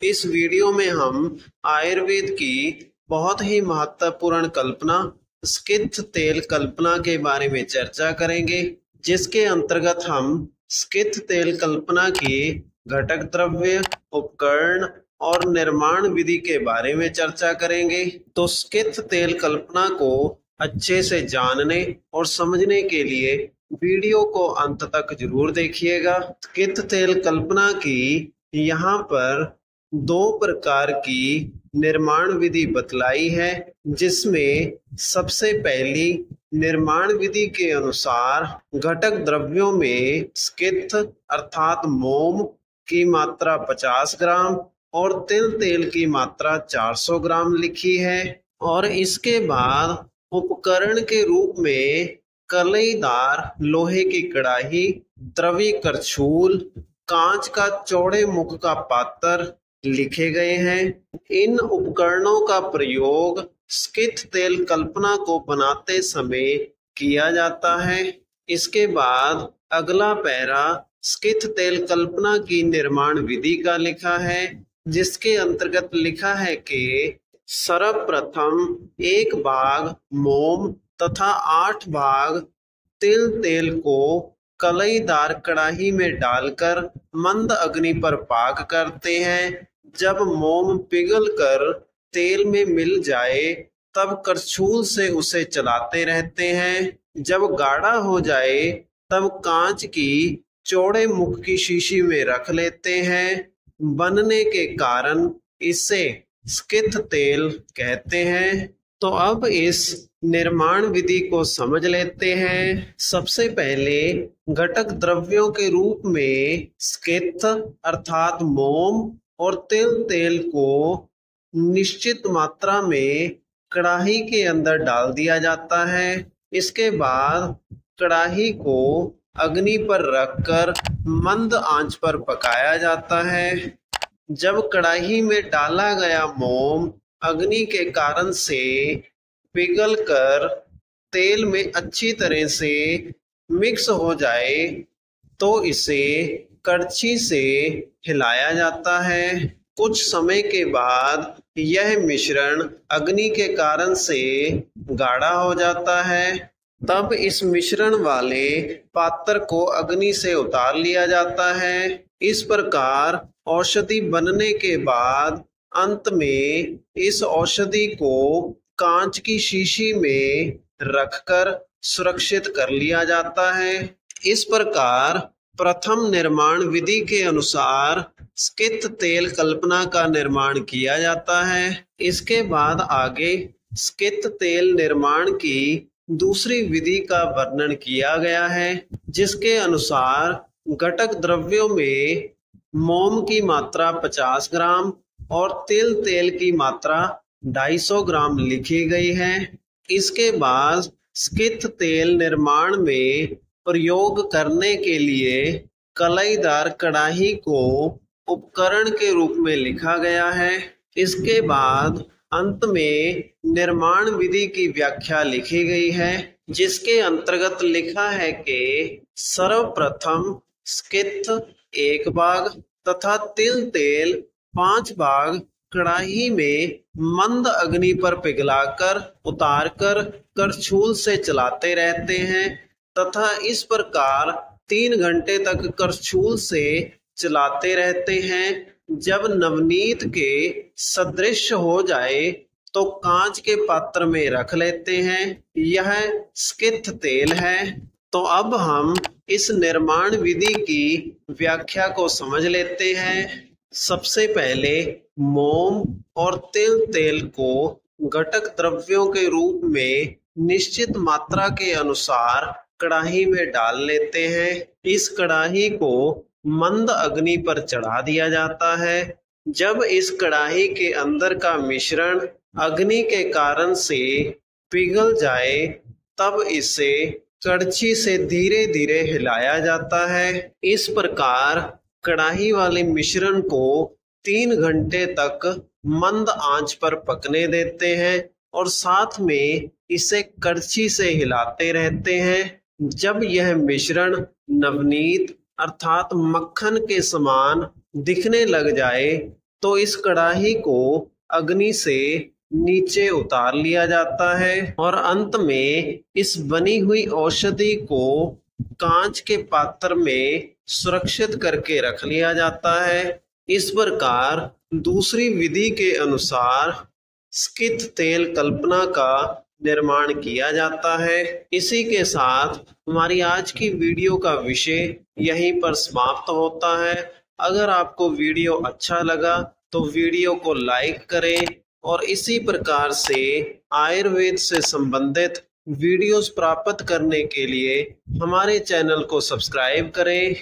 इस वीडियो में हम आयुर्वेद की बहुत ही महत्वपूर्ण कल्पना स्किथ तेल कल्पना के बारे में चर्चा करेंगे, जिसके अंतर्गत हम स्किथ तेल कल्पना की घटक द्रव्य, उपकरण और निर्माण विधि के बारे में चर्चा करेंगे। तो स्किथ तेल कल्पना को अच्छे से जानने और समझने के लिए वीडियो को अंत तक जरूर देखिएगा। स्किथ तेल कल्पना की यहाँ पर दो प्रकार की निर्माण विधि बतलाई है, जिसमें सबसे पहली निर्माण विधि के अनुसार घटक द्रव्यों में स्किथ अर्थात मोम की मात्रा 50 ग्राम और तिल तेल की मात्रा 400 ग्राम लिखी है। और इसके बाद उपकरण के रूप में कलईदार लोहे की कड़ाही, द्रवी करछूल, कांच का चौड़े मुख का पात्र लिखे गए हैं। इन उपकरणों का प्रयोग स्किथ तेल कल्पना को बनाते समय किया जाता है। इसके बाद अगला पैरा स्किथ तेल कल्पना की निर्माण विधि का लिखा है, जिसके अंतर्गत लिखा है कि सर्वप्रथम 1 भाग मोम तथा 8 भाग तिल तेल को कलईदार कड़ाही में डालकर मंद अग्नि पर पाक करते हैं। जब मोम पिघलकर तेल में मिल जाए तब करछूल से उसे चलाते रहते हैं। जब गाढ़ा हो जाए तब कांच की चौड़े मुख की शीशी में रख लेते हैं। बनने के कारण इसे स्किथ तेल कहते हैं। तो अब इस निर्माण विधि को समझ लेते हैं। सबसे पहले घटक द्रव्यों के रूप में स्किथ अर्थात मोम और तिल तेल को निश्चित मात्रा में कड़ाही के अंदर डाल दिया जाता है। इसके बाद कड़ाही को अग्नि पर रखकर मंद आंच पर पकाया जाता है। जब कड़ाही में डाला गया मोम अग्नि के कारण से पिघलकर तेल में अच्छी तरह से मिक्स हो जाए तो इसे कड़छी से हिलाया जाता है। कुछ समय के बाद यह मिश्रण अग्नि के कारण से गाढ़ा हो जाता है। तब इस मिश्रण वाले पात्र को अग्नि से उतार लिया जाता है। इस प्रकार औषधि बनने के बाद अंत में इस औषधि को कांच की शीशी में रखकर सुरक्षित कर लिया जाता है। इस प्रकार प्रथम निर्माण विधि के अनुसार स्किथ तेल कल्पना का निर्माण किया जाता है। इसके बाद आगे स्किथ तेल निर्माण की दूसरी विधि का वर्णन किया गया है, जिसके अनुसार घटक द्रव्यों में मोम की मात्रा 50 ग्राम और तिल तेल की मात्रा 250 ग्राम लिखी गई है। इसके बाद स्किथ तेल निर्माण में प्रयोग करने के लिए कलईदार कड़ाही को उपकरण के रूप में लिखा गया है। इसके बाद अंत में निर्माण विधि की व्याख्या लिखी गई है, जिसके अंतर्गत लिखा है कि सर्वप्रथम स्किथ 1 भाग तथा तिल तेल 5 भाग कड़ाही में मंद अग्नि पर पिघलाकर उतारकर करछूल से चलाते रहते हैं तथा इस प्रकार 3 घंटे तक करछूल से चलाते रहते हैं। जब नवनीत के सदृश हो जाए तो कांच के पात्र में रख लेते हैं। यह स्किथ तेल है। तो अब हम इस निर्माण विधि की व्याख्या को समझ लेते हैं। सबसे पहले मोम और तिल तेल को घटक द्रव्यों के रूप में निश्चित मात्रा के अनुसार कड़ाही में डाल लेते हैं। इस कड़ाही को मंद अग्नि पर चढ़ा दिया जाता है। जब इस कड़ाही के अंदर का मिश्रण अग्नि के कारण से पिघल जाए तब इसे कड़छी से धीरे धीरे हिलाया जाता है। इस प्रकार कड़ाही वाले मिश्रण को 3 घंटे तक मंद आंच पर पकने देते हैं और साथ में इसे कड़छी से हिलाते रहते हैं। जब यह मिश्रण नवनीत अर्थात मक्खन के समान दिखने लग जाए तो इस कढ़ाई को अग्नि से नीचे उतार लिया जाता है और अंत में इस बनी हुई औषधि को कांच के पात्र में सुरक्षित करके रख लिया जाता है। इस प्रकार दूसरी विधि के अनुसार स्किथ तेल कल्पना का निर्माण किया जाता है। इसी के साथ हमारी आज की वीडियो का विषय यहीं पर समाप्त होता है। अगर आपको वीडियो अच्छा लगा तो वीडियो को लाइक करें और इसी प्रकार से आयुर्वेद से संबंधित वीडियोस प्राप्त करने के लिए हमारे चैनल को सब्सक्राइब करें।